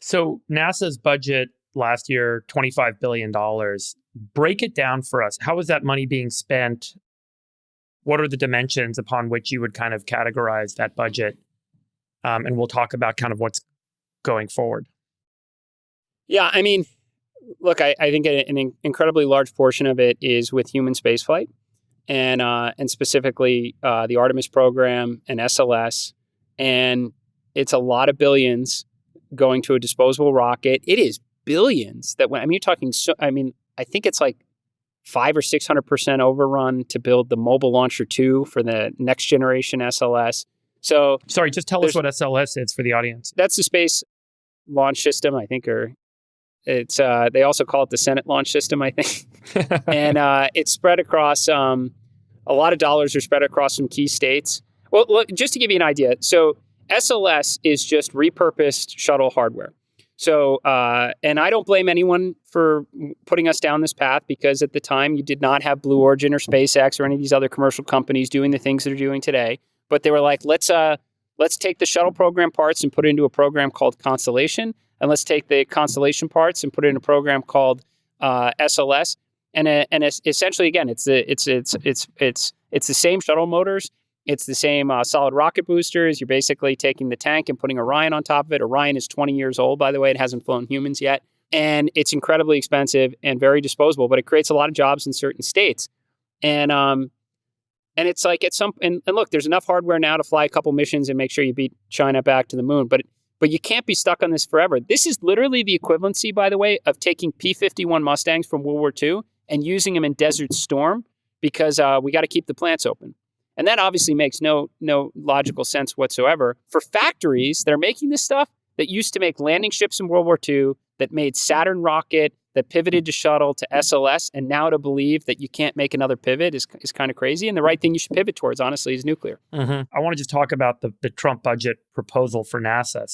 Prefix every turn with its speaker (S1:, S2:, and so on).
S1: So NASA's budget last year, $25 billion. Break it down for us. How is that money being spent? What are the dimensions upon which you would kind of categorize that budget? And we'll talk about kind of what's going forward.
S2: Yeah, I mean, look, I think an incredibly large portion of it is with human spaceflight, and specifically the Artemis program and SLS, and it's a lot of billions going to a disposable rocket. It is billions that went. I mean, you're talking. I think it's like 500 or 600% overrun to build the Mobile Launcher 2 for the next generation SLS. So,
S1: sorry, just tell us what SLS is for the audience.
S2: That's the Space Launch System, I think, or it's they also call it the Senate Launch System, I think. And it's spread across a lot of dollars are spread across some key states. Well, look, just to give you an idea, so SLS is just repurposed shuttle hardware. So, and I don't blame anyone for putting us down this path, because at the time you did not have Blue Origin or SpaceX or any of these other commercial companies doing the things that are doing today. But they were like, let's take the shuttle program parts and put it into a program called Constellation, and let's take the Constellation parts and put it in a program called SLS. And it's essentially, again, it's the same shuttle motors. It's the same solid rocket boosters. You're basically taking the tank and putting Orion on top of it. Orion is 20 years old, by the way. It hasn't flown humans yet. And it's incredibly expensive and very disposable, but it creates a lot of jobs in certain states. And it's like and look, there's enough hardware now to fly a couple missions and make sure you beat China back to the moon. But you can't be stuck on this forever. This is literally the equivalency, by the way, of taking P-51 Mustangs from World War II and using them in Desert Storm, because we got to keep the plants open. And that obviously makes no logical sense whatsoever for factories that are making this stuff that used to make landing ships in World War II, that made Saturn rocket, that pivoted to shuttle to SLS, and now to believe that you can't make another pivot is kind of crazy. And the right thing you should pivot towards, honestly, is nuclear.
S1: Mm-hmm. I want to just talk about the Trump budget proposal for NASA.